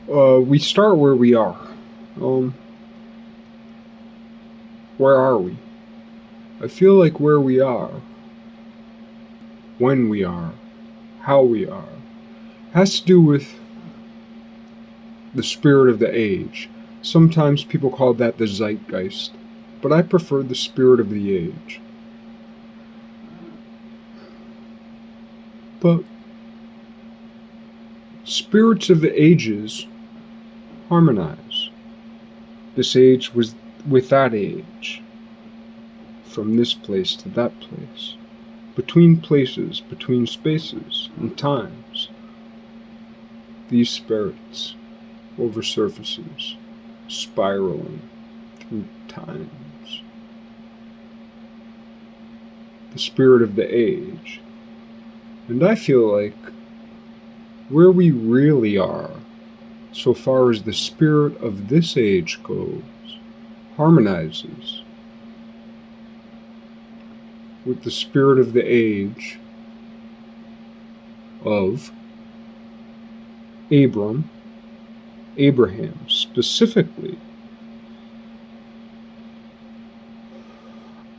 We start where we are. Um, where are we? I feel like where we are, when we are, how we are, has to do with the spirit of the age. Sometimes people call that the zeitgeist, but I prefer the spirit of the age. But spirits of the ages harmonize. This age was with that age, from this place to that place, between places, between spaces and times. These spirits over surfaces, spiraling through times. The spirit of the age. And I feel like where we really are, so far as the spirit of this age goes, harmonizes with the spirit of the age of Abraham specifically.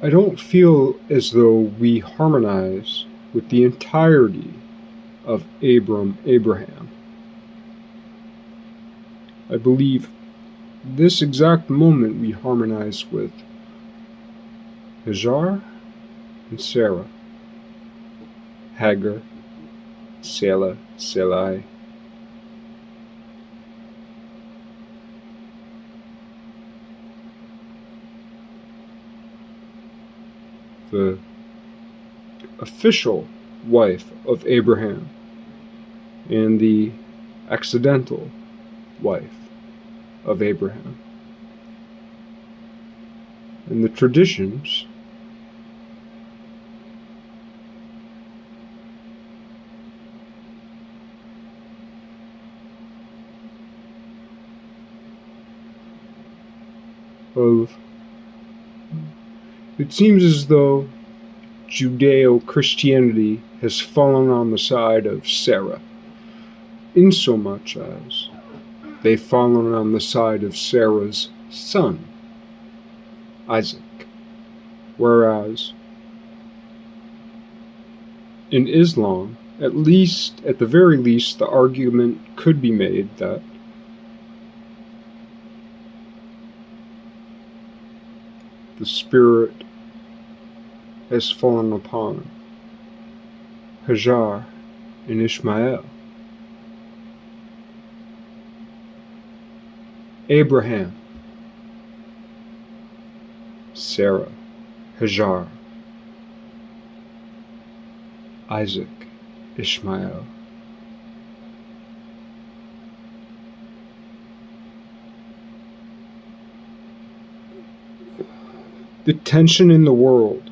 I don't feel as though we harmonize with the entirety of Abraham. I believe this exact moment we harmonize with Hajar and Sarah, Hagar, Selah, Selai. The official wife of Abraham and the accidental wife of Abraham. And the traditions of, it seems as though Judeo-Christianity has fallen on the side of Sarah, insomuch as they've fallen on the side of Sarah's son, Isaac. Whereas in Islam, at the very least, the argument could be made that the spirit has fallen upon Hajar and Ishmael. Abraham, Sarah, Hajar, Isaac, Ishmael. The tension in the world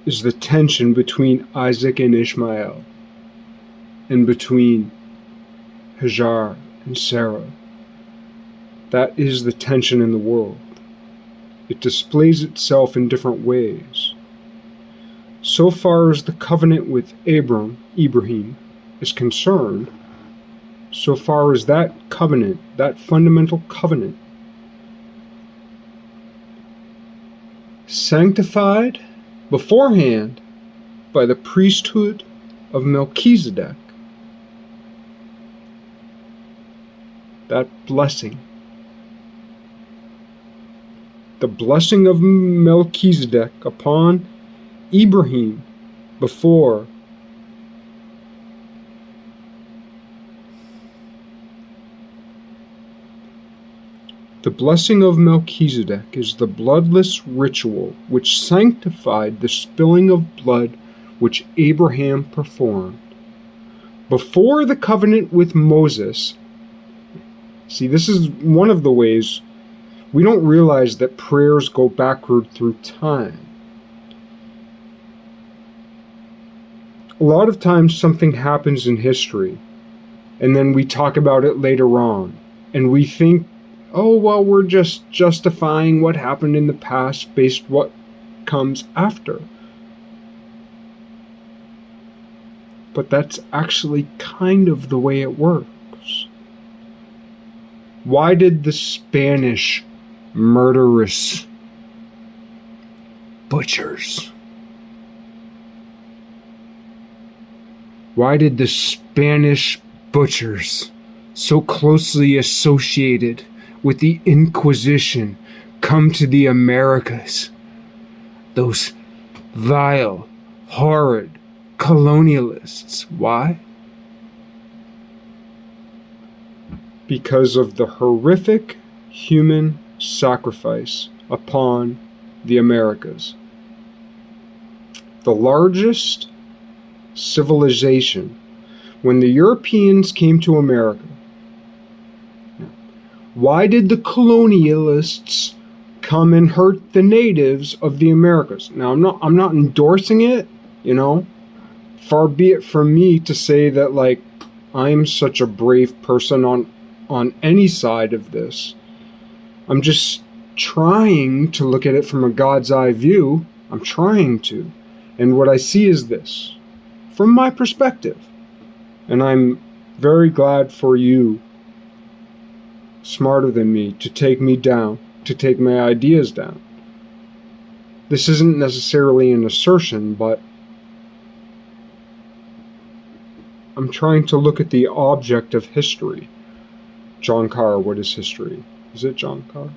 is the tension between Isaac and Ishmael, and between Hajar and Sarah. That is the tension in the world. It displays itself in different ways. So far as the covenant with Ibrahim, is concerned, so far as that covenant, that fundamental covenant, sanctified beforehand by the priesthood of Melchizedek, that blessing, the blessing of Melchizedek upon Ibrahim before the blessing of Melchizedek is the bloodless ritual which sanctified the spilling of blood which Abraham performed. Before the covenant with Moses, see, this is one of the ways we don't realize that prayers go backward through time. A lot of times something happens in history, and then we talk about it later on, and we think, oh, well, we're just justifying what happened in the past based what comes after. But that's actually kind of the way it works. Why did the Spanish murderous butchers? Why did the Spanish butchers, so closely associated with the Inquisition, come to the Americas? Those vile, horrid colonialists. Why? Because of the horrific human sacrifice upon the Americas. The largest civilization. When the Europeans came to America, why did the colonialists come and hurt the natives of the Americas? Now, I'm not endorsing it, you know. Far be it from me to say that, like, I'm such a brave person on any side of this. I'm just trying to look at it from a God's eye view. I'm trying to. And what I see is this, from my perspective. And I'm very glad for you, smarter than me, to take me down, to take my ideas down. This isn't necessarily an assertion, but I'm trying to look at the object of history. John Carr, what is history? Is it John Carr?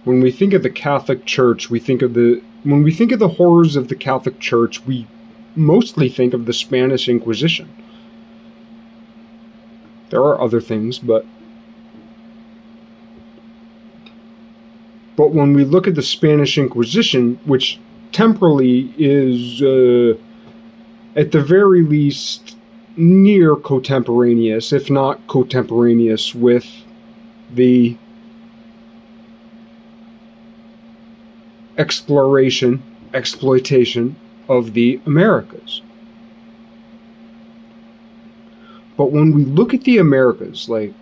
When we think of the Catholic Church, when we think of the horrors of the Catholic Church, we mostly think of the Spanish Inquisition. There are other things, but when we look at the Spanish Inquisition, which temporally is, at the very least, near contemporaneous, if not contemporaneous, with the exploitation of the Americas. But when we look at the Americas, like,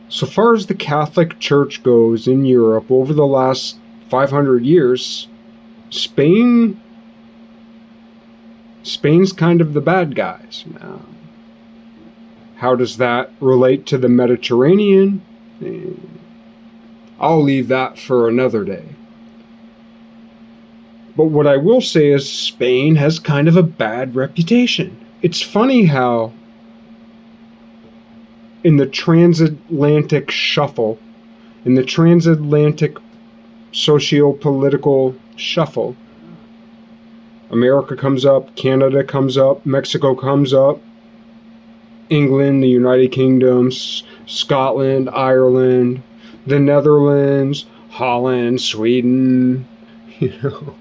so far as the Catholic Church goes in Europe over the last 500 years, Spain's kind of the bad guys now. How does that relate to the Mediterranean? I'll leave that for another day. But what I will say is Spain has kind of a bad reputation. It's funny how in the transatlantic shuffle, in the transatlantic socio-political shuffle, America comes up, Canada comes up, Mexico comes up, England, the United Kingdom, Scotland, Ireland, the Netherlands, Holland, Sweden, you know,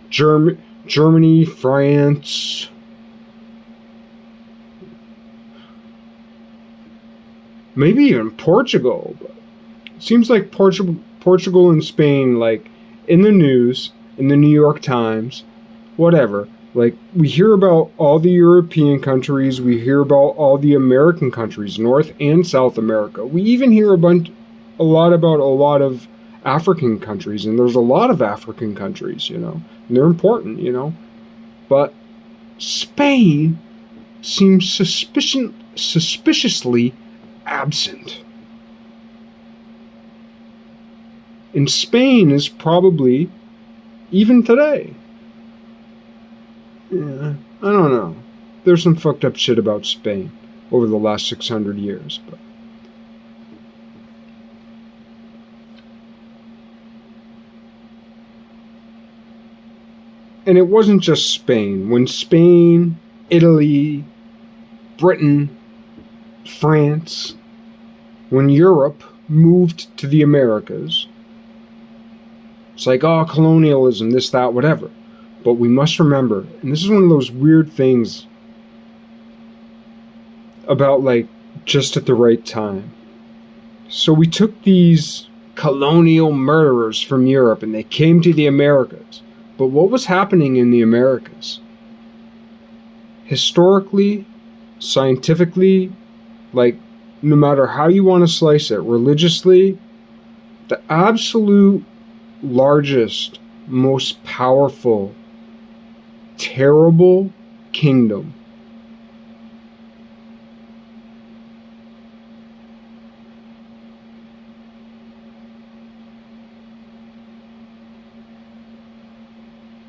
Germany, France, maybe even Portugal. But it seems like Portugal and Spain, like, in the news, in the New York Times, whatever. Like, we hear about all the European countries, we hear about all the American countries, North and South America. We even hear a lot about a lot of African countries, and there's a lot of African countries, you know, and they're important, you know. But Spain seems suspiciously absent. And Spain is probably, even today, yeah, I don't know. There's some fucked up shit about Spain over the last 600 years, but and it wasn't just Spain. When Spain, Italy, Britain, France, when Europe moved to the Americas, it's like, oh, colonialism, this, that, whatever. But we must remember, and this is one of those weird things about, like, just at the right time. So we took these colonial murderers from Europe and they came to the Americas. But what was happening in the Americas? Historically, scientifically, like, no matter how you want to slice it, religiously, the absolute largest, most powerful, terrible kingdom.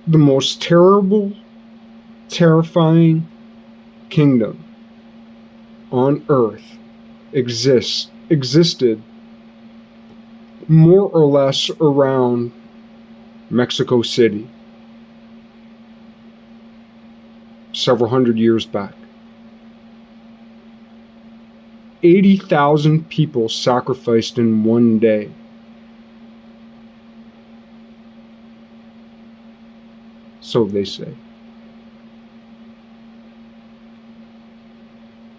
The most terrible, terrifying kingdom on earth existed more or less around Mexico City several hundred years back. 80,000 people sacrificed in one day. So they say.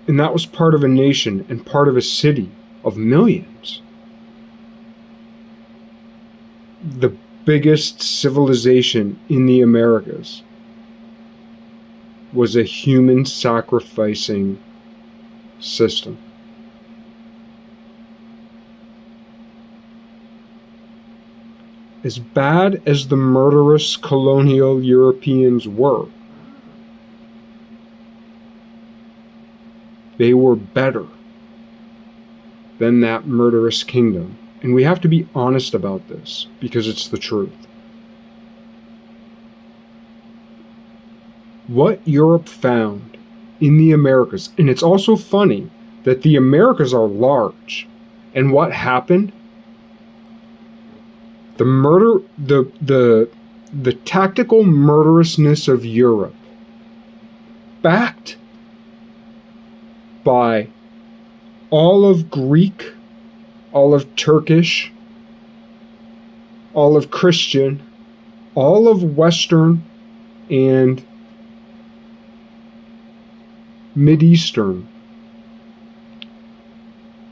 And that was part of a nation and part of a city of millions. The biggest civilization in the Americas was a human sacrificing system. As bad as the murderous colonial Europeans were, they were better than that murderous kingdom. And we have to be honest about this because it's the truth. What Europe found in the Americas, and it's also funny that the Americas are large, and what happened? The tactical murderousness of Europe, backed by all of Greek, all of Turkish, all of Christian, all of Western and Mideastern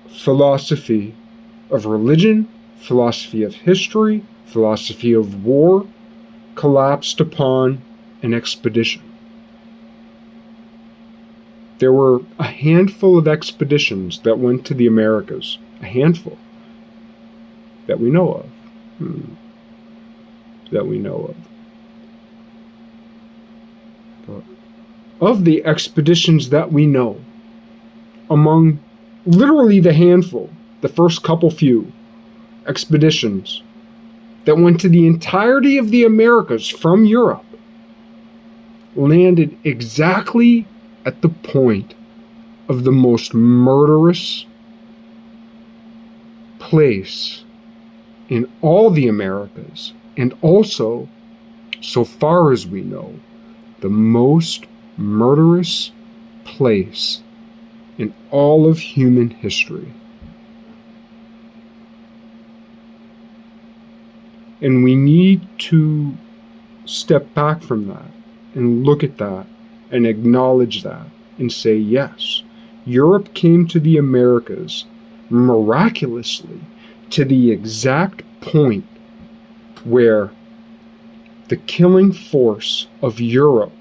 philosophy of religion, philosophy of history, philosophy of war, collapsed upon an expedition. There were a handful of expeditions that went to the Americas, a handful that we know of. But of the expeditions that we know, among literally the handful, the first couple few expeditions that went to the entirety of the Americas from Europe, landed exactly at the point of the most murderous place in all the Americas, and also, so far as we know, the most murderous place in all of human history. And we need to step back from that and look at that and acknowledge that and say, yes, Europe came to the Americas miraculously to the exact point where the killing force of Europe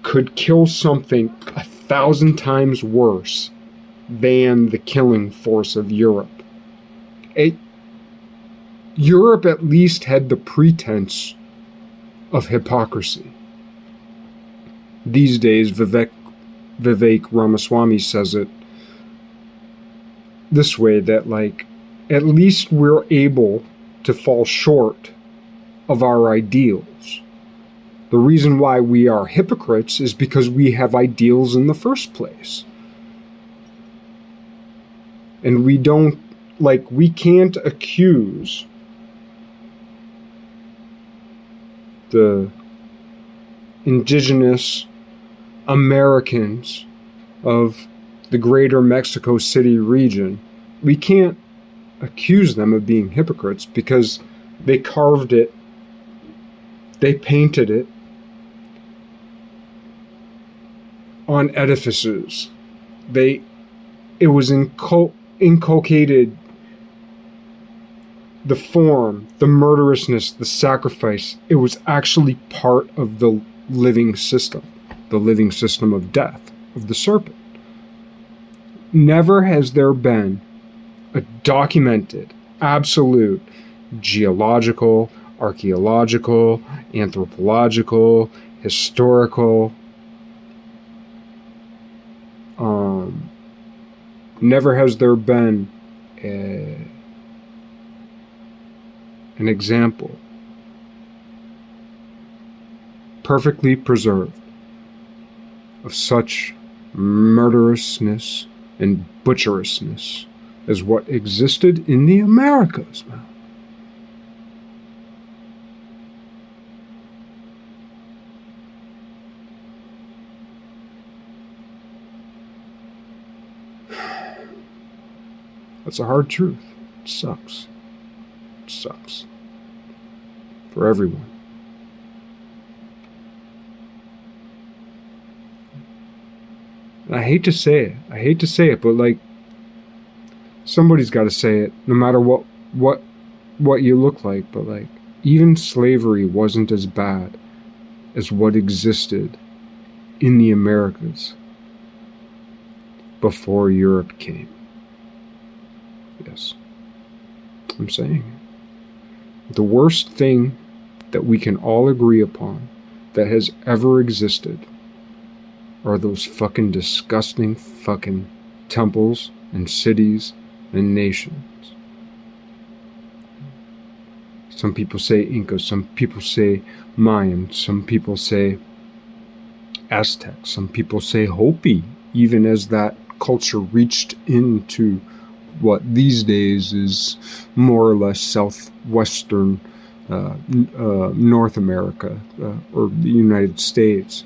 could kill something 1,000 times worse than the killing force of Europe. Europe at least had the pretense of hypocrisy. These days, Vivek Ramaswamy says it this way, that at least we're able to fall short of our ideals. The reason why we are hypocrites is because we have ideals in the first place. And we can't accuse the indigenous Americans of the greater Mexico City region. We can't accuse them of being hypocrites because they carved it, they painted it on edifices. It was inculcated, the form, the murderousness, the sacrifice. It was actually part of the living system of death, of the serpent. Never has there been a documented, absolute, geological, archaeological, anthropological, historical. Never has there been an example perfectly preserved of such murderousness and butcherousness as what existed in the Americas, man. That's a hard truth. It sucks. It sucks. For everyone. And I hate to say it, but like, somebody's got to say it, no matter what you look like. But like, even slavery wasn't as bad as what existed in the Americas before Europe came. Yes, I'm saying it. The worst thing that we can all agree upon that has ever existed are those fucking disgusting fucking temples and cities and nations. Some people say Inca, some people say Mayan, some people say Aztec, some people say Hopi, even as that culture reached into what these days is more or less southwestern North America or the United States.